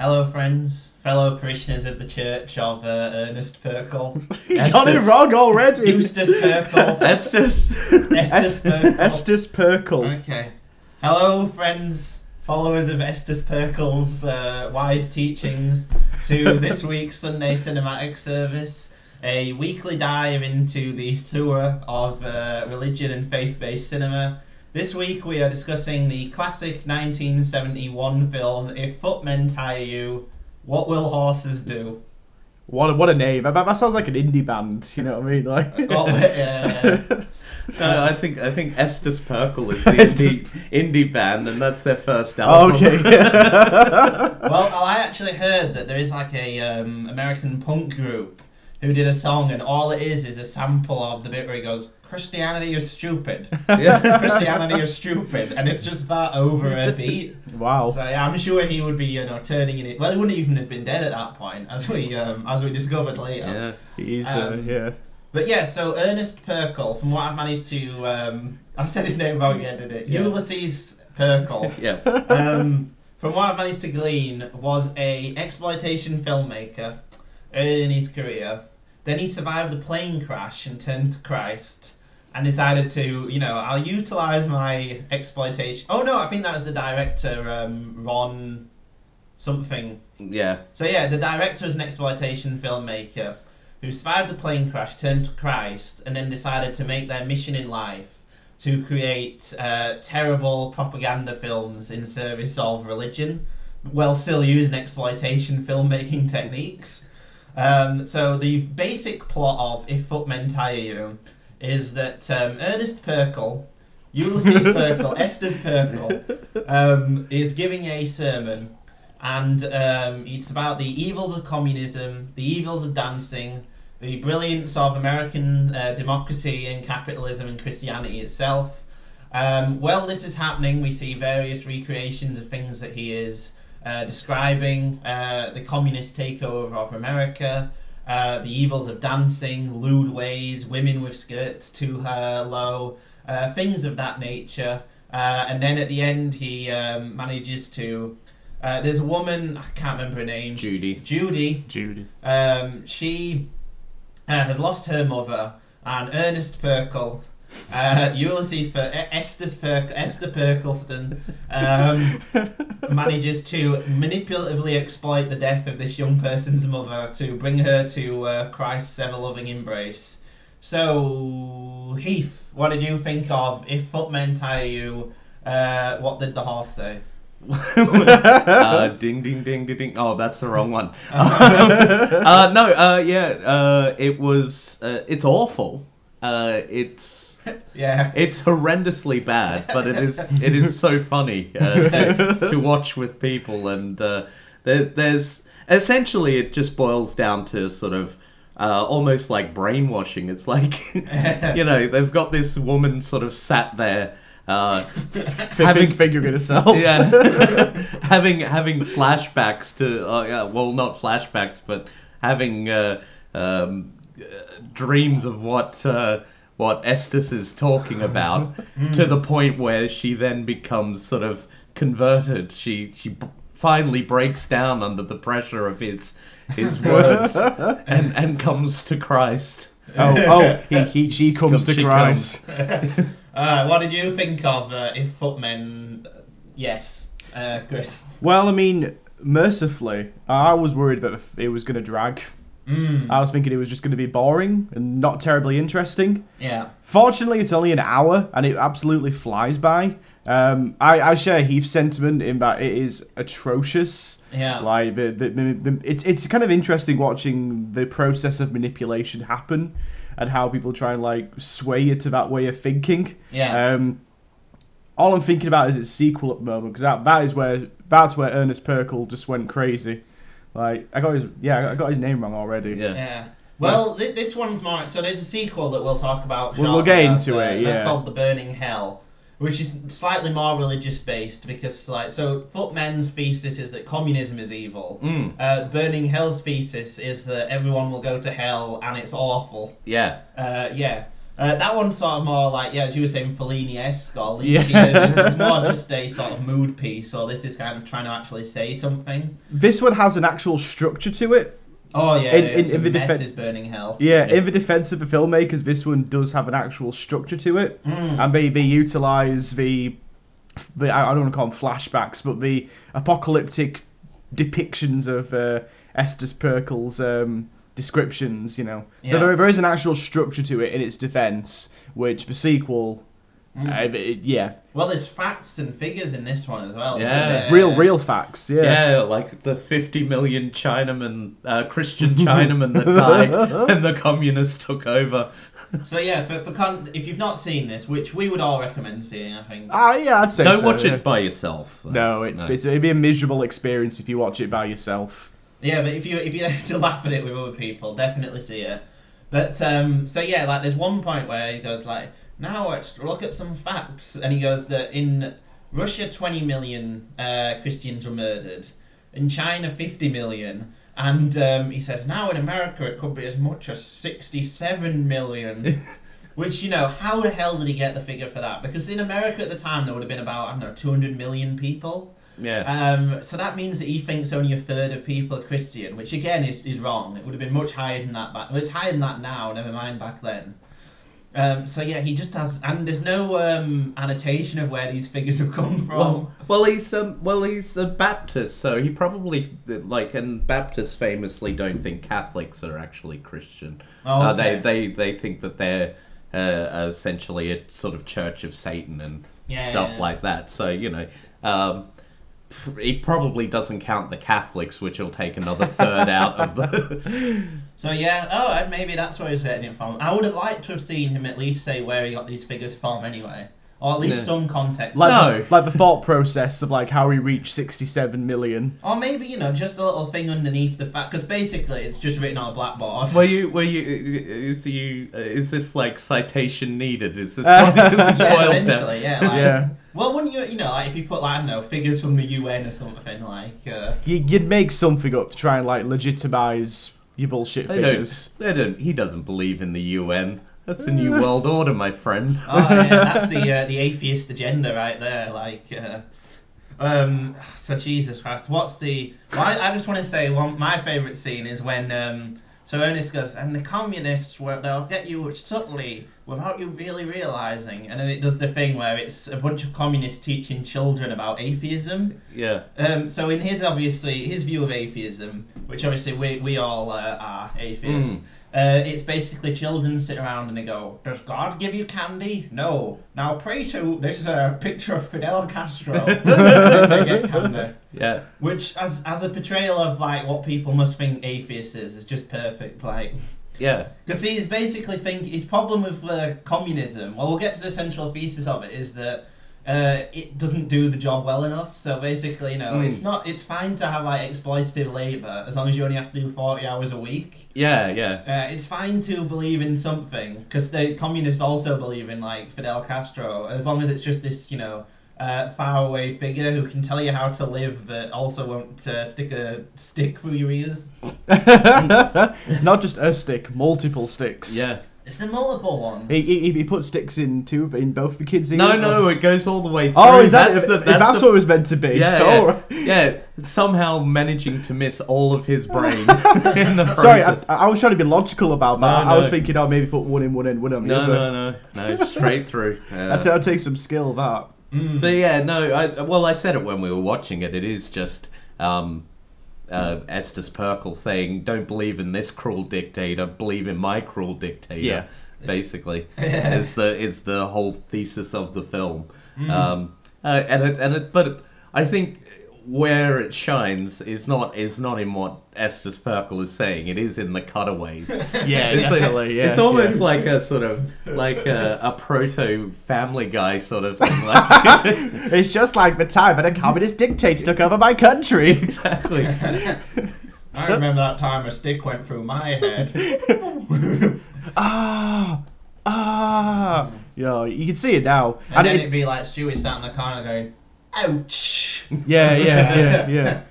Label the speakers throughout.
Speaker 1: Hello, friends, fellow parishioners of the Church of Ernest Perkles.
Speaker 2: You got it wrong already.
Speaker 1: Eustace Perkles.
Speaker 2: Estes
Speaker 1: Perkles.
Speaker 2: Estes Perkles.
Speaker 1: Okay. Hello, friends, followers of Estes Perkles' wise teachings, to this week's Sunday Cinematic Service, a weekly dive into the sewer of religion and faith-based cinema. This week we are discussing the classic 1971 film, If Footmen Tire You, What Will Horses Do?
Speaker 2: What a name. That sounds like an indie band, you know what I mean? Like
Speaker 3: I think Estes Perkles is the indie band, and that's their first album.
Speaker 2: Okay.
Speaker 1: Well, I actually heard that there is like a American punk group who did a song, and all it is a sample of the bit where he goes, "Christianity is stupid."
Speaker 3: Yeah.
Speaker 1: Christianity is stupid, and it's just that over a beat.
Speaker 2: Wow.
Speaker 1: So yeah, I'm sure he would be, turning in it. Well, he wouldn't even have been dead at that point, as we discovered later.
Speaker 3: Yeah.
Speaker 2: He's yeah.
Speaker 1: But yeah, so Ernest Perkles, from what I've managed to, I've said his name wrong again, didn't it?
Speaker 2: Yeah.
Speaker 1: Ulysses Perkles.
Speaker 3: Yeah.
Speaker 1: From what I've managed to glean, was a exploitation filmmaker early in his career. Then he survived a plane crash and turned to Christ and decided to, I'll utilise my exploitation. Oh no, I think that was the director, Ron something.
Speaker 3: Yeah.
Speaker 1: So yeah, the director is an exploitation filmmaker who survived a plane crash, turned to Christ, and then decided to make their mission in life to create terrible propaganda films in service of religion, while still using exploitation filmmaking techniques. So the basic plot of If Footmen Tire You is that Ernest Perkles, Ulysses Perkles, Estes Perkles, is giving a sermon, and it's about the evils of communism, the evils of dancing, the brilliance of American democracy and capitalism and Christianity itself. While this is happening, we see various recreations of things that he is describing, the communist takeover of America, the evils of dancing, lewd ways, women with skirts too low, things of that nature. And then at the end he manages to... there's a woman, I can't remember her name.
Speaker 3: Judy.
Speaker 1: She has lost her mother, and Ernest Perkles, Esther Perkleston, manages to manipulatively exploit the death of this young person's mother to bring her to Christ's ever-loving embrace. So, Heath, what did you think of If Footmen Tire You? What did the horse say?
Speaker 3: Ding ding ding ding ding. Oh, that's the wrong one. It was. It's awful. It's horrendously bad, but it is so funny to watch with people, and there's essentially it just boils down to sort of almost like brainwashing. It's like they've got this woman sort of sat there.
Speaker 2: Figuring herself.
Speaker 3: Yeah, having flashbacks to not flashbacks, but having dreams of what Estes is talking about, to the point where she then becomes sort of converted. She finally breaks down under the pressure of his words and comes to Christ.
Speaker 2: She comes to Christ.
Speaker 1: What did you think of If Footmen? Yes, Chris.
Speaker 2: Well, I mean, mercifully, I was worried that it was going to drag. I was thinking it was just going to be boring and not terribly interesting.
Speaker 1: Yeah.
Speaker 2: Fortunately, it's only an hour, and it absolutely flies by. I share Heath's sentiment in that it is atrocious.
Speaker 1: Yeah.
Speaker 2: Like it's kind of interesting watching the process of manipulation happen, and how people try and sway you to that way of thinking.
Speaker 1: Yeah.
Speaker 2: All I'm thinking about is its sequel at the moment, because that's where Ernest Perkles just went crazy. I got his name wrong already.
Speaker 1: Yeah. Well, this one's more. So there's a sequel that we'll talk about.
Speaker 2: We'll get into it. Yeah.
Speaker 1: That's called The Burning Hell, which is slightly more religious based, because so Footmen's thesis is that communism is evil. The Burning Hell's thesis is that everyone will go to hell and it's awful.
Speaker 3: Yeah.
Speaker 1: Yeah. That one's sort of more like, as you were saying, Fellini-esque or Lynchian. It's more just a sort of mood piece, or this is kind of trying to actually say something.
Speaker 2: This one has an actual structure to it.
Speaker 1: Oh yeah, it's in the mess is burning hell.
Speaker 2: Yeah, in the defense of the filmmakers, this one does have an actual structure to it, and they utilise the I don't want to call them flashbacks, but the apocalyptic depictions of Estes Perkles' descriptions, you know. So there is an actual structure to it in its defence, which the sequel,
Speaker 1: Well, there's facts and figures in this one as well.
Speaker 3: Yeah.
Speaker 2: Real facts,
Speaker 3: Yeah, like the 50 million Chinamen, Christian Chinamen that died when the communists took over.
Speaker 1: So yeah, if you've not seen this, which we would all recommend seeing, I think.
Speaker 2: Yeah, I'd say
Speaker 3: Don't watch it by yourself.
Speaker 2: No, it'd be a miserable experience if you watch it by yourself.
Speaker 1: Yeah, but if you're there to laugh at it with other people, definitely see it. But so yeah, like there's one point where he goes like, now let's look at some facts, and he goes that in Russia 20 million Christians were murdered, in China 50 million. And he says, now in America it could be as much as 67 million. Which, you know, how the hell did he get the figure for that? Because in America at the time there would have been about, I don't know, 200 million people.
Speaker 3: Yeah.
Speaker 1: So that means that he thinks only a third of people are Christian, which again is wrong. It would have been much higher than that back. Well, it's higher than that now, never mind back then. So yeah, he just has, and there's no annotation of where these figures have come from.
Speaker 3: Well, he's a Baptist, so he probably and Baptists famously don't think Catholics are actually Christian.
Speaker 1: Oh, okay.
Speaker 3: They think that they're essentially a sort of Church of Satan and stuff like that. So you know, he probably doesn't count the Catholics, which will take another third out of the.
Speaker 1: So yeah, maybe that's where he's getting it from. I would have liked to have seen him at least say where he got these figures from anyway. Or at least some context.
Speaker 2: Like the thought process of like how he reached 67 million.
Speaker 1: Or maybe, you know, just a little thing underneath the fact, because basically it's just written on a blackboard.
Speaker 3: Is this like citation needed? Is this what this boils down?
Speaker 1: Yeah. Well, wouldn't you know, like if you put, like, I don't know, figures from the UN or something, like...
Speaker 2: You'd make something up to try and, like, legitimise your bullshit figures.
Speaker 3: He doesn't believe in the UN. That's the New World Order, my friend.
Speaker 1: Oh, yeah, that's the atheist agenda right there, like... So, Jesus Christ, what's the... Well, I just want to say, my favourite scene is when... So Ernest goes, and the communists, they'll get you subtly without you really realising. And then it does the thing where it's a bunch of communists teaching children about atheism.
Speaker 3: Yeah.
Speaker 1: So in his view of atheism, which obviously we all are atheists, it's basically children sit around and they go, does God give you candy? No. Now pray to, this is a picture of Fidel Castro. And they get candy.
Speaker 3: Yeah.
Speaker 1: Which, as a portrayal of like what people must think atheists is just perfect. Like,
Speaker 3: yeah.
Speaker 1: Because he's basically his problem with communism. Well, we'll get to the central thesis of it is that it doesn't do the job well enough. So basically, you know, it's fine to have like exploitative labour as long as you only have to do 40 hours a week.
Speaker 3: Yeah.
Speaker 1: It's fine to believe in something because the communists also believe in like Fidel Castro, as long as it's just this, you know, faraway figure who can tell you how to live but also won't stick a stick through your ears.
Speaker 2: Not just a stick, multiple sticks.
Speaker 3: Yeah.
Speaker 1: It's the multiple ones.
Speaker 2: He put sticks in both the kids' ears.
Speaker 3: No, it goes all the way through.
Speaker 2: Oh, is that's what it was meant to be?
Speaker 3: Yeah. Somehow managing to miss all of his brain in the process.
Speaker 2: Sorry, I was trying to be logical about that. I was thinking, maybe put one in, one in, one on the other.
Speaker 3: No, straight through.
Speaker 2: That'd take some skill, that.
Speaker 3: But yeah, no, I said it when we were watching it. It is just Estes Perkles saying, don't believe in this cruel dictator, believe in my cruel dictator.
Speaker 2: Yeah.
Speaker 3: Basically, is the whole thesis of the film. But I think where it shines is not in what Estes Perkles is saying. It is in the cutaways.
Speaker 2: Yeah, definitely.
Speaker 3: It's almost like a sort of a proto Family Guy sort of thing. Like
Speaker 2: it's just like the time when a communist dictator took over my country.
Speaker 3: Exactly.
Speaker 1: I remember that time a stick went through my head.
Speaker 2: Yeah, you can see it now.
Speaker 1: And then it'd be like Stewie sat in the corner going, ouch.
Speaker 2: Yeah.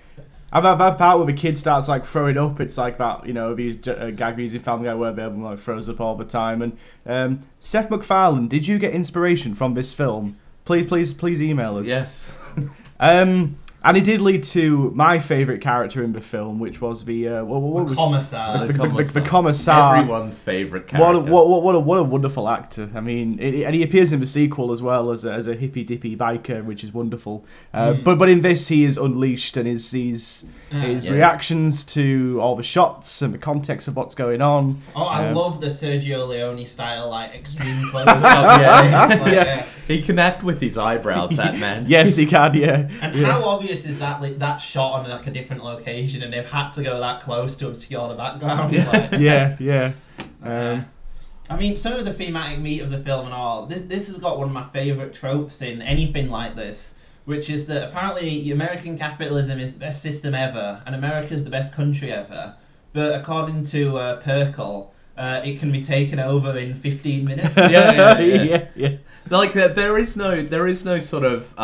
Speaker 2: That part where the kid starts like throwing up, it's like that, you know, these gag using Family Guy where everyone like throws up all the time. And Seth MacFarlane, did you get inspiration from this film? Please email us.
Speaker 3: Yes.
Speaker 2: And it did lead to my favourite character in the film, which was the
Speaker 1: commissar.
Speaker 2: The commissar.
Speaker 3: Everyone's favourite character.
Speaker 2: What a wonderful actor. I mean, and he appears in the sequel as well as a hippy dippy biker, which is wonderful. But in this, he is unleashed, and his reactions to all the shots and the context of what's going on.
Speaker 1: Oh, I love the Sergio Leone style, like extreme close-ups.
Speaker 3: He can act with his eyebrows, that man.
Speaker 2: Yes, he can. Yeah.
Speaker 1: And how obvious is that shot on like a different location, and they've had to go that close to obscure the background?
Speaker 2: Yeah.
Speaker 1: I mean, some of the thematic meat of the film and all. This has got one of my favourite tropes in anything like this, which is that apparently American capitalism is the best system ever, and America's the best country ever. But according to Perkles, it can be taken over in 15 minutes.
Speaker 3: Yeah. Like there is no sort of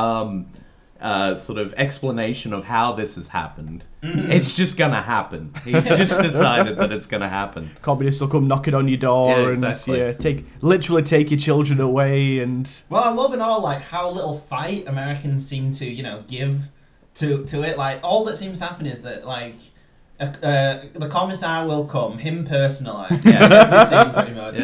Speaker 3: explanation of how this has happened. It's just gonna happen. He's just decided that it's gonna happen.
Speaker 2: Communists will come knocking on your door and literally take your children away. And
Speaker 1: well, I love it all, like how little fight Americans seem to give to it. Like all that seems to happen is that like the commissar will come, him personally, every scene pretty much.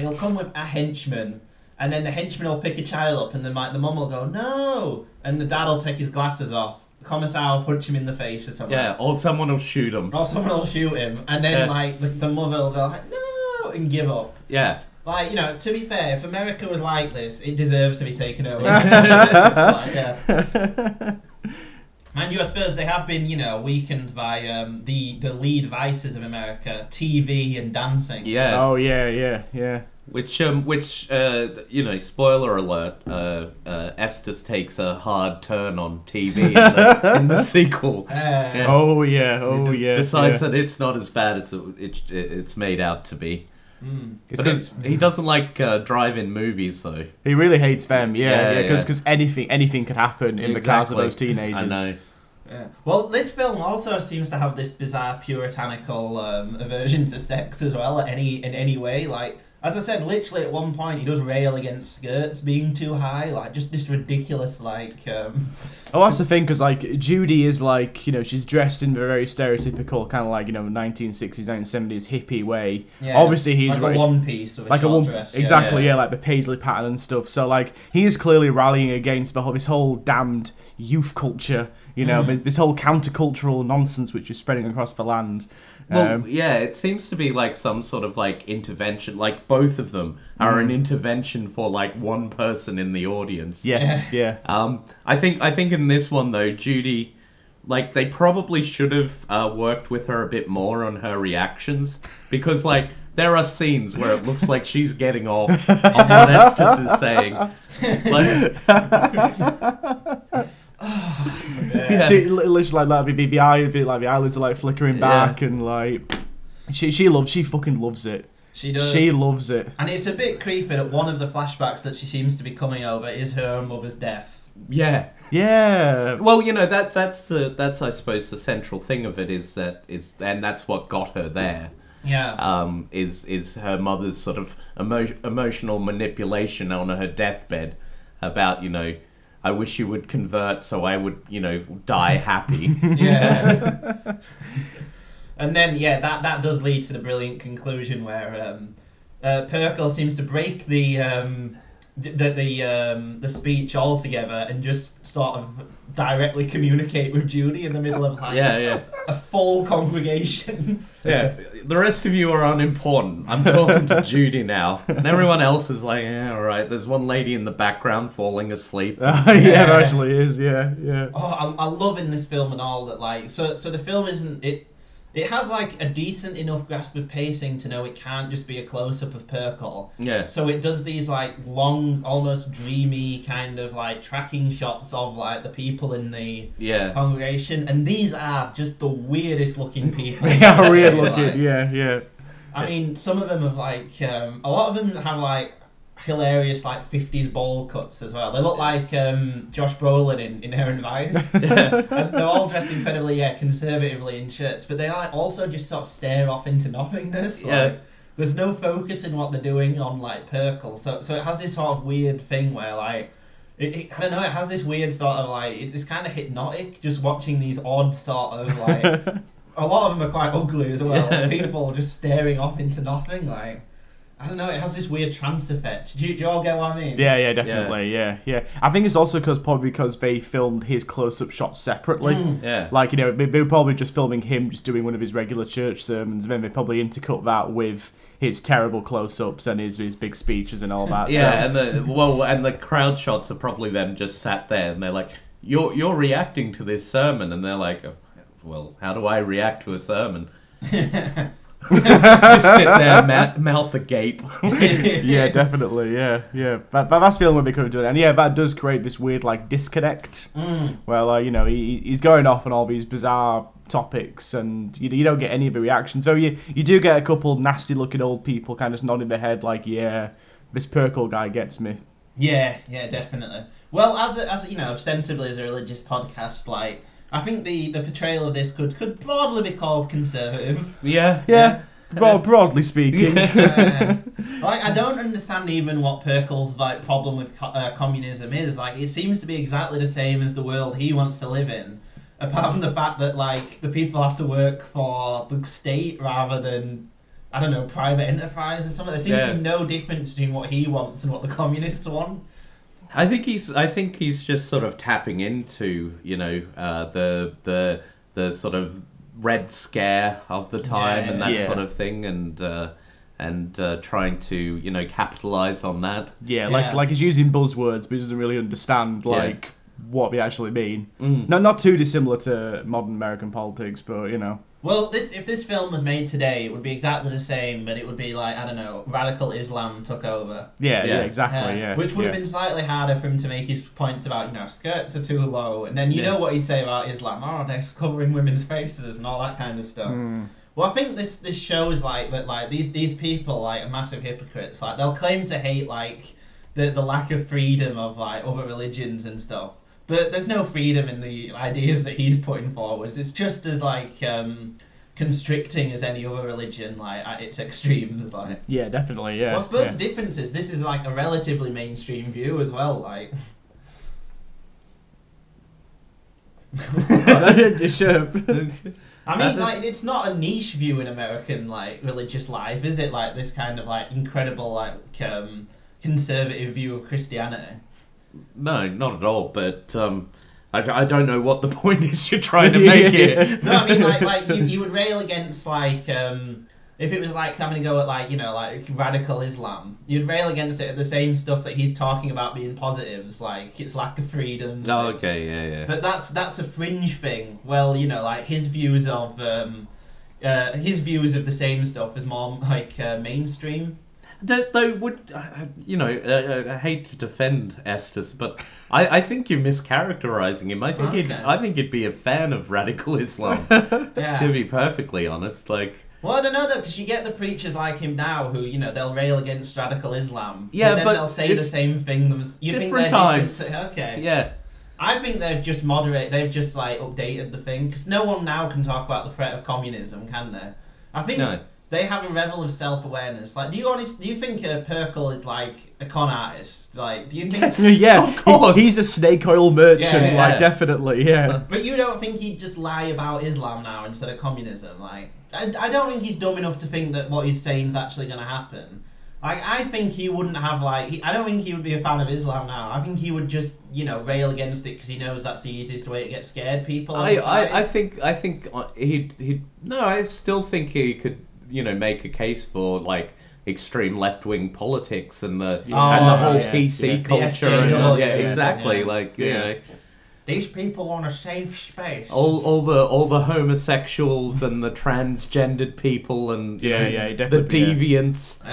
Speaker 1: He'll come with a henchman. And then the henchman will pick a child up, and then the mum will go, no! And the dad will take his glasses off. The commissar will punch him in the face or something.
Speaker 3: Yeah, or someone will shoot him.
Speaker 1: And then the mother will go, like, no! And give up.
Speaker 3: Yeah.
Speaker 1: Like, to be fair, if America was like this, it deserves to be taken over. It's like, mind you, I suppose they have been, weakened by the lead vices of America, TV and dancing.
Speaker 3: Yeah.
Speaker 2: Oh, yeah.
Speaker 3: Which spoiler alert, Estes takes a hard turn on TV in the sequel.
Speaker 2: Oh yeah.
Speaker 3: Decides that it's not as bad as it's made out to be.
Speaker 2: It's because
Speaker 3: he doesn't like drive-in movies, though.
Speaker 2: He really hates them, because anything could happen in the cars of those teenagers.
Speaker 3: I know.
Speaker 1: Yeah. Well, this film also seems to have this bizarre puritanical aversion to sex as well, in any way. Like, as I said, literally at one point he does rail against skirts being too high, like just this ridiculous like.
Speaker 2: Oh, that's the thing, because like Judy is like she's dressed in a very stereotypical kind of like 1960s 1970s hippie way. Yeah. Obviously he's
Speaker 1: like a one piece with a short dress.
Speaker 2: Exactly, like the paisley pattern and stuff. So like he is clearly rallying against this whole damned youth culture. This whole countercultural nonsense which is spreading across the land.
Speaker 3: Well, it seems to be like some sort of like intervention. Like both of them are an intervention for like one person in the audience.
Speaker 2: Yes, yeah.
Speaker 3: I think in this one though, Judy, like they probably should have worked with her a bit more on her reactions, because like there are scenes where it looks like she's getting off on what Estes is saying. Like.
Speaker 2: She literally like the eyelids are like flickering back, and like she fucking loves it.
Speaker 1: She does.
Speaker 2: She loves it.
Speaker 1: And it's a bit creepy that one of the flashbacks that she seems to be coming over is her own mother's death.
Speaker 2: Yeah.
Speaker 3: Well, that's I suppose the central thing of it and that's what got her there.
Speaker 1: Yeah.
Speaker 3: Is her mother's sort of emotional manipulation on her deathbed about I wish you would convert so I would, die happy.
Speaker 1: Yeah. And then, that does lead to the brilliant conclusion where Perkles seems to break the speech altogether and just sort of directly communicate with Judy in the middle of a full congregation.
Speaker 3: Yeah, the rest of you are unimportant. I'm talking to Judy now, and everyone else is like, yeah, all right. There's one lady in the background falling asleep.
Speaker 2: There actually is. Yeah.
Speaker 1: Oh, I love in this film and all that. Like, so the film isn't it. It has like a decent enough grasp of pacing to know it can't just be a close-up of Perkles.
Speaker 3: Yeah.
Speaker 1: So it does these like long, almost dreamy kind of like tracking shots of like the people in the congregation, and these are just the weirdest looking people.
Speaker 2: They are weird looking. Yeah.
Speaker 1: I mean, some of them have like a lot of them have like hilarious like 50s bowl cuts as well. They look like Josh Brolin in Inherent Vice. And they're all dressed incredibly conservatively in shirts, but they like also just sort of stare off into nothingness. Like, there's no focus in what they're doing on like Perkles, so it has this sort of weird thing where like I don't know, it has this weird sort of like it's kind of hypnotic just watching these odd sort of like a lot of them are quite ugly as well. People just staring off into nothing, like. I don't know, it has this weird trance effect. Do you all get what I mean?
Speaker 2: Yeah, definitely, yeah. I think it's also probably because they filmed his close-up shots separately. Like, you know, they were probably just filming him just doing one of his regular church sermons, and then they probably intercut that with his terrible close-ups and his big speeches and all that.
Speaker 3: Yeah, so. and the crowd shots are probably them just sat there, and they're like, you're reacting to this sermon, and they're like, well, how do I react to a sermon? Just sit there, mouth agape.
Speaker 2: Yeah, definitely. Yeah. But that's feeling what they could have done, and yeah, that does create this weird like disconnect. Where you know he's going off on all these bizarre topics, and you don't get any of the reactions. So you do get a couple nasty looking old people kind of nodding their head like, yeah, this Perkle guy gets me.
Speaker 1: Yeah, definitely. Well, as you know, ostensibly as a religious podcast, like. I think the portrayal of this could broadly be called conservative.
Speaker 2: Yeah. Broadly speaking.
Speaker 1: Like, I don't understand even what Perkles' like problem with communism is. Like, it seems to be exactly the same as the world he wants to live in, apart from the fact that like the people have to work for the state rather than, I don't know, private enterprise or something. There seems to be no difference between what he wants and what the communists want.
Speaker 3: I think he's just sort of tapping into, you know, the sort of Red Scare of the time and that sort of thing, and trying to, you know, capitalize on that.
Speaker 2: Like he's using buzzwords, but he doesn't really understand like what they actually mean. Not too dissimilar to modern American politics, but you know.
Speaker 1: Well, if this film was made today, it would be exactly the same, but it would be like, I don't know, radical Islam took over.
Speaker 2: Yeah, exactly,
Speaker 1: Which would have been slightly harder for him to make his points about, you know, skirts are too low, and then you know what he'd say about Islam, they're covering women's faces and all that kind of stuff. Well, I think this shows, like, that, like, these people, like, are massive hypocrites. Like, they'll claim to hate, like, the lack of freedom of, like, other religions and stuff. But there's no freedom in the ideas that he's putting forwards. It's just as, like, constricting as any other religion, like, at its extremes, like.
Speaker 2: Yeah, definitely, yeah.
Speaker 1: Well, I suppose the difference is this is, like, a relatively mainstream view as well, like. I mean, like, it's not a niche view in American, like, religious life, is it? Like, this kind of, like, incredible, like, conservative view of Christianity.
Speaker 3: No, not at all, but I don't know what the point is you're trying to make here.
Speaker 1: No, I mean, like you would rail against, like, if it was, like, having a go at, like, you know, like, radical Islam, you'd rail against it at the same stuff that he's talking about being positives, like, it's lack of freedom.
Speaker 3: Oh, okay, yeah.
Speaker 1: But that's a fringe thing. Well, you know, like, his views of the same stuff is more, like, mainstream.
Speaker 3: Though, I hate to defend Estes, but I think you're mischaracterizing him. I think he'd be a fan of radical Islam. To be perfectly honest, like.
Speaker 1: Well, I don't know though, because you get the preachers like him now who, you know, they'll rail against radical Islam.
Speaker 3: Yeah,
Speaker 1: but then they'll say the same thing. You
Speaker 3: different
Speaker 1: think they're
Speaker 3: times.
Speaker 1: Different? Okay.
Speaker 3: Yeah.
Speaker 1: I think they've just like updated the thing, because no one now can talk about the threat of communism, can they? I think. No. They have a level of self-awareness. Like, do you think Perkle is like a con artist? Like, do you think?
Speaker 2: Yeah, of course. He's a snake oil merchant. Like, definitely, yeah.
Speaker 1: But you don't think he'd just lie about Islam now instead of communism? Like, I don't think he's dumb enough to think that what he's saying is actually going to happen. Like, I think he wouldn't have I don't think he would be a fan of Islam now. I think he would just, you know, rail against it because he knows that's the easiest way to get scared people.
Speaker 3: I think he'd. No, I still think he could. You know, make a case for like extreme left-wing politics and the whole PC culture. Exactly. Like you know,
Speaker 1: these people want a safe space.
Speaker 3: All the homosexuals and the transgendered people and the deviants.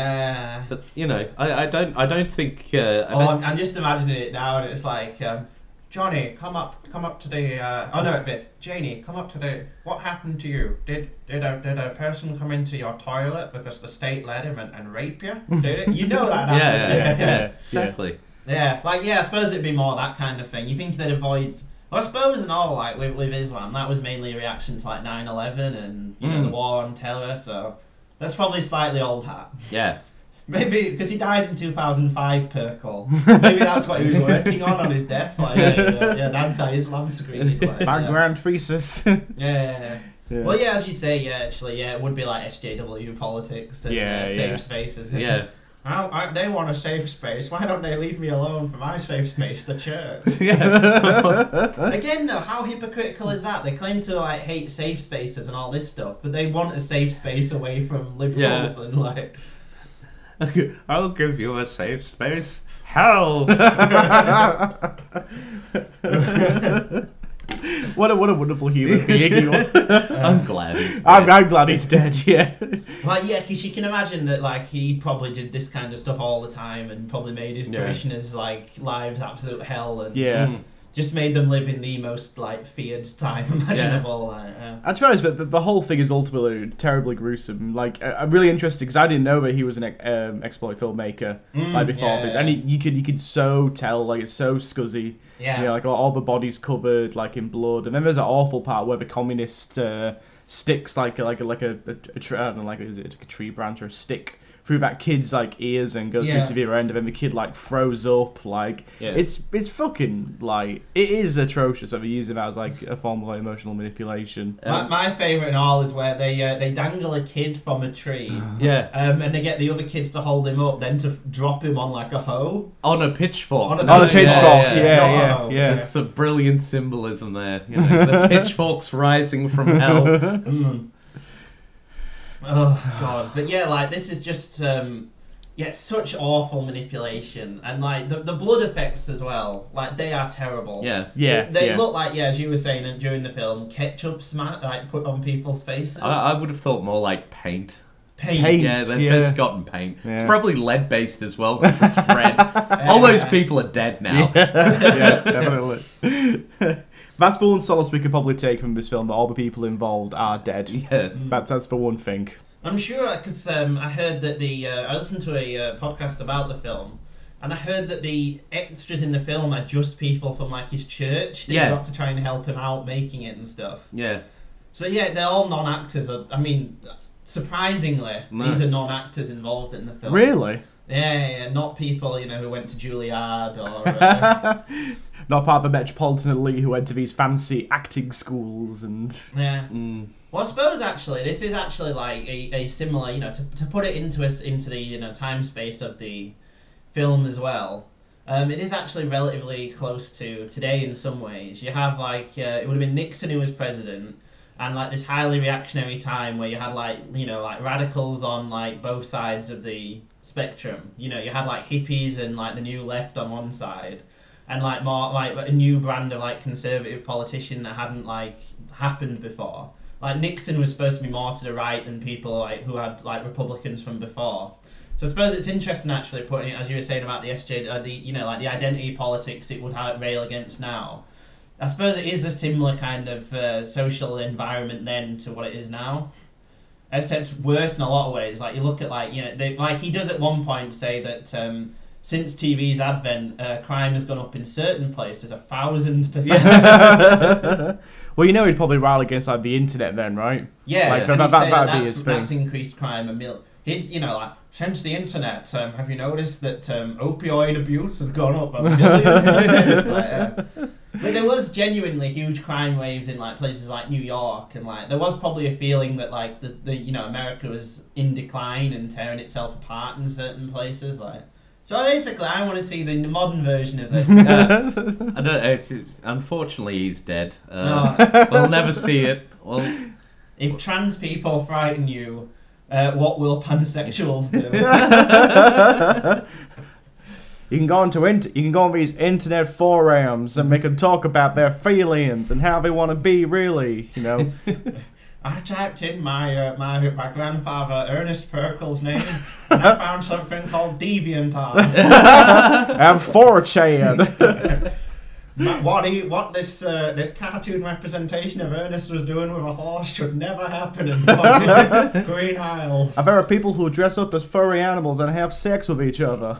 Speaker 3: But you know, I don't think.
Speaker 1: I'm just imagining it now, and it's like. Johnny, come up to the. Oh no, Janie, come up to the. What happened to you? Did a person come into your toilet because the state let him and rape you? Did it? You know that happened.
Speaker 3: Yeah, exactly.
Speaker 1: Yeah, I suppose it'd be more that kind of thing. You think they'd avoid. Well, I suppose and all, like with Islam, that was mainly a reaction to like 9/11 and you know the war on terror. So that's probably slightly old hat.
Speaker 3: Yeah.
Speaker 1: Maybe because he died in 2005, Perkles. Maybe that's what he was working on his death, like an anti-Islam screening. Like,
Speaker 2: Background thesis.
Speaker 1: Yeah. Well, yeah, as you say, it would be like SJW politics and safe spaces.
Speaker 3: Yeah.
Speaker 1: They want a safe space. Why don't they leave me alone for my safe space, the church? Again, though, how hypocritical is that? They claim to like hate safe spaces and all this stuff, but they want a safe space away from liberals and like.
Speaker 3: I'll give you a safe space. Hell.
Speaker 2: What a wonderful human being.
Speaker 3: I'm glad he's dead.
Speaker 2: I'm glad he's dead. Yeah.
Speaker 1: Well, yeah, because you can imagine that like he probably did this kind of stuff all the time and probably made his parishioners like lives absolute hell and just made them live in the most like feared time imaginable.
Speaker 2: To be honest, the whole thing is ultimately terribly gruesome. Like, I'm really interested because I didn't know that he was an exploit filmmaker like before this, and you could so tell like it's so scuzzy.
Speaker 1: Yeah.
Speaker 2: You know, like all the bodies covered like in blood, and then there's that awful part where the communist sticks like a tree, I don't know, like is it a tree branch or a stick through that kid's like ears and goes through to the other end, and then the kid like froze up. Like it's fucking like it is atrocious. So they're using that as like a form of like, emotional manipulation.
Speaker 1: My favourite and all is where they dangle a kid from a tree. And they get the other kids to hold him up, then to drop him on like a hoe.
Speaker 3: On a pitchfork.
Speaker 2: On a pitchfork. Yeah.
Speaker 3: It's a brilliant symbolism there. You know, the pitchforks rising from hell.
Speaker 1: Oh god, but yeah, like this is just such awful manipulation, and like the blood effects as well, like they are terrible. They look like as you were saying during the film, ketchup like put on people's faces.
Speaker 3: I would have thought more like paint.
Speaker 1: Paint.
Speaker 3: Yeah, they've just gotten paint. It's probably lead based as well because it's red. All those people are dead now.
Speaker 2: Yeah, definitely. That's the one solace we could probably take from this film, that all the people involved are dead.
Speaker 3: Yeah.
Speaker 2: That's the one thing.
Speaker 1: I'm sure, because I heard that I listened to a podcast about the film, and I heard that the extras in the film are just people from like his church that got to try and help him out making it and stuff.
Speaker 3: Yeah.
Speaker 1: So they're all non-actors. I mean, surprisingly, these are non-actors involved in the film.
Speaker 2: Really?
Speaker 1: Yeah, not people who went to Juilliard or...
Speaker 2: Not part of the metropolitan elite who went to these fancy acting schools and...
Speaker 1: Yeah. Well, I suppose actually this is actually like a similar, to put it into the time space of the film as well. It is actually relatively close to today in some ways. You have like it would have been Nixon who was president, and like this highly reactionary time where you had like like radicals on like both sides of the spectrum. You had like hippies and like the new left on one side. And like more like a new brand of like conservative politician that hadn't like happened before. Like Nixon was supposed to be more to the right than people like who had like Republicans from before. So I suppose it's interesting actually putting it, as you were saying about the like the identity politics it would rail against now. I suppose it is a similar kind of social environment then to what it is now, except worse in a lot of ways. Like you look at like like he does at one point say that. Since TV's advent, crime has gone up in certain places 1,000%.
Speaker 2: Well, he'd probably rally against like the internet then, right?
Speaker 1: Yeah,
Speaker 2: like,
Speaker 1: and that's increased crime a million. Like since the internet, have you noticed that opioid abuse has gone up 1,000,000%? But there was genuinely huge crime waves in like places like New York, and like there was probably a feeling that like the America was in decline and tearing itself apart in certain places, like. So basically, I want to see the modern version of this.
Speaker 3: I don't. Unfortunately, he's dead. We'll never see it. Well,
Speaker 1: if trans people frighten you, what will pansexuals do?
Speaker 2: You can go on these internet forums and they can talk about their feelings and how they want to be. Really,
Speaker 1: I typed in my grandfather Ernest Perkles' name, and I found something called DeviantArt.
Speaker 2: And 4chan.
Speaker 1: What this cartoon representation of Ernest was doing with a horse should never happen in Green Isles.
Speaker 2: There are people who dress up as furry animals and have sex with each other.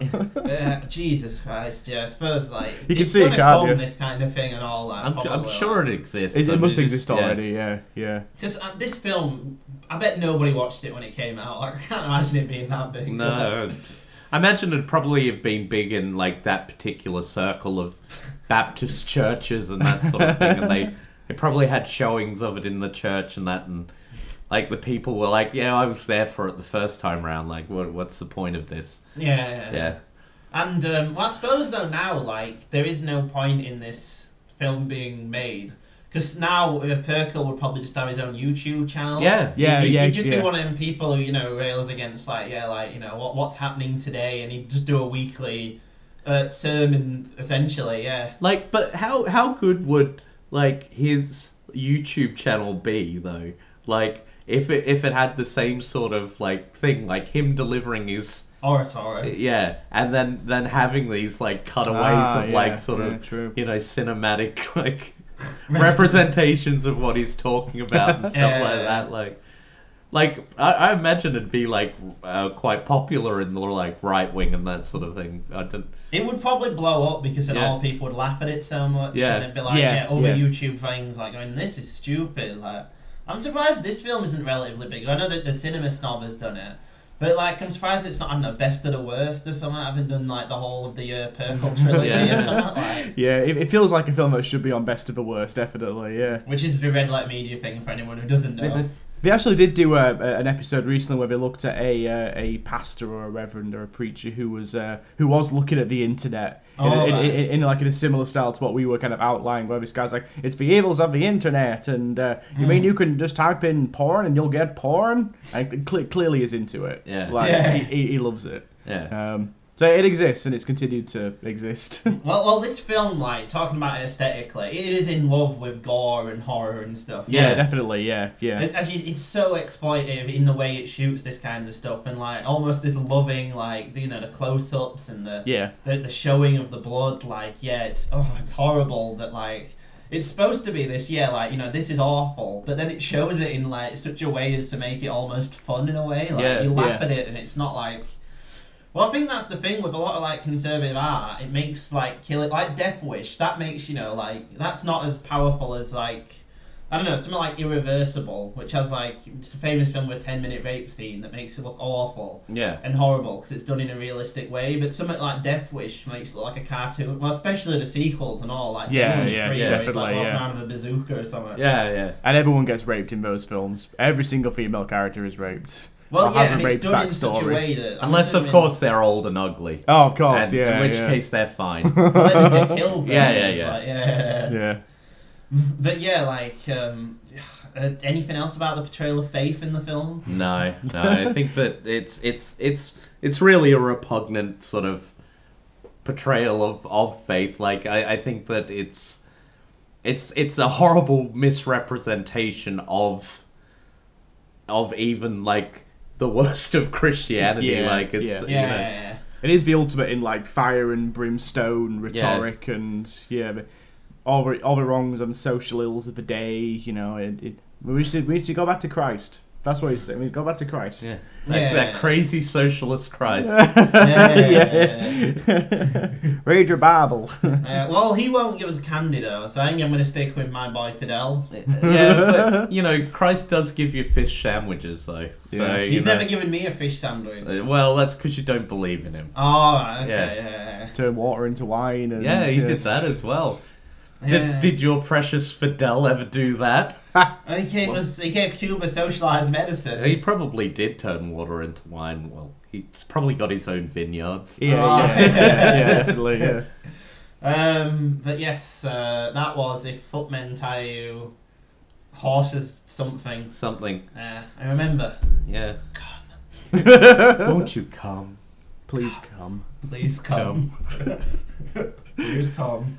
Speaker 1: Jesus Christ, yeah, I suppose like
Speaker 2: you can see it, can't you?
Speaker 1: This kind of thing and all that.
Speaker 3: I'm sure it exists.
Speaker 2: It must exist already, yeah.
Speaker 1: Because this film, I bet nobody watched it when it came out. Like, I can't imagine it being that big.
Speaker 3: No. I imagine it'd probably have been big in like that particular circle of Baptist churches and that sort of thing, and they probably had showings of it in the church and that, and like the people were like, "Yeah, I was there for it the first time round. Like, what's the point of this?"
Speaker 1: Yeah. And well, I suppose though now, like, there is no point in this film being made. Because now Perkle would probably just have his own YouTube channel. He'd just be one of them people who, rails against, what's happening today, and he'd just do a weekly sermon, essentially, yeah.
Speaker 3: Like, but how good would, like, his YouTube channel be, though? Like, if it had the same sort of, like, thing, like him delivering his...
Speaker 1: oratory.
Speaker 3: Yeah, and then having these, like, cutaways of,
Speaker 2: true.
Speaker 3: Cinematic, like... representations of what he's talking about and stuff like that. Like I imagine it'd be like quite popular in the like right wing and that sort of thing.
Speaker 1: It would probably blow up because then all people would laugh at it so much, and they'd be like, other YouTube things like going, "This is stupid." Like, I'm surprised this film isn't relatively big. I know that the Cinema Snob has done it. But, like, I'm surprised it's not, I don't know, best of the worst or something. I haven't done, like, the whole of the Perkle trilogy or something like.
Speaker 2: Yeah, it feels like a film that should be on best of the worst, definitely, yeah.
Speaker 1: Which is the Red Light Media thing for anyone who doesn't know.
Speaker 2: They actually did do an episode recently where they looked at a pastor or a reverend or a preacher who was looking at the internet in a similar style to what we were kind of outlining, where this guy's like, it's the evils of the internet, and you mean you can just type in porn and you'll get porn? And clearly is into it. He loves it. So it exists, and it's continued to exist.
Speaker 1: well, this film, like, talking about it aesthetically, it is in love with gore and horror and stuff.
Speaker 2: Yeah, definitely, yeah.
Speaker 1: It's so exploitive in the way it shoots this kind of stuff, and, like, almost this loving, like, the close-ups and the showing of the blood, like, it's horrible, but, like, it's supposed to be this, this is awful, but then it shows it in, like, such a way as to make it almost fun in a way. Like, you laugh at it, and it's not, like... Well, I think that's the thing with a lot of, like, conservative art. It makes, like, like Death Wish, that makes, that's not as powerful as, like, I don't know, something like Irreversible, which has, like, it's a famous film with a 10-minute rape scene that makes it look awful and horrible because it's done in a realistic way. But something like Death Wish makes it look like a cartoon. Well, especially the sequels and all, like Death Wish 3, where he's, like, walking around with a bazooka or something.
Speaker 2: Yeah. And everyone gets raped in those films. Every single female character is raped.
Speaker 1: Well, and it's done in such a way that...
Speaker 3: Unless, of course, they're old and ugly.
Speaker 2: Oh, of course,
Speaker 3: in which case they're fine.
Speaker 1: Well, they just get killed.
Speaker 2: Yeah.
Speaker 1: But anything else about the portrayal of faith in the film?
Speaker 3: No. I think that it's really a repugnant sort of portrayal of faith. Like, I think that it's a horrible misrepresentation of even, like, the worst of Christianity.
Speaker 2: It is the ultimate in, like, fire and brimstone rhetoric and all the wrongs and social ills of the day. We need to go back to Christ. That's what he's saying. We go back to Christ.
Speaker 3: That crazy socialist Christ.
Speaker 2: Read your Bible.
Speaker 1: Well, he won't give us candy though, so I think I'm going to stick with my boy Fidel.
Speaker 3: But Christ does give you fish sandwiches though. So,
Speaker 1: he's never given me a fish sandwich.
Speaker 3: Well, that's because you don't believe in him.
Speaker 1: Oh, okay.
Speaker 2: Turn water into wine. And,
Speaker 3: he did that as well. Did your precious Fidel ever do that?
Speaker 1: He gave Cuba socialized medicine.
Speaker 3: He probably did turn water into wine. Well, he's probably got his own vineyards.
Speaker 2: Definitely.
Speaker 1: But yes, that was If Footmen Tire You, Horses something. I remember.
Speaker 3: Yeah. Come. Won't you come?
Speaker 2: Please come.
Speaker 1: Please come. Please come.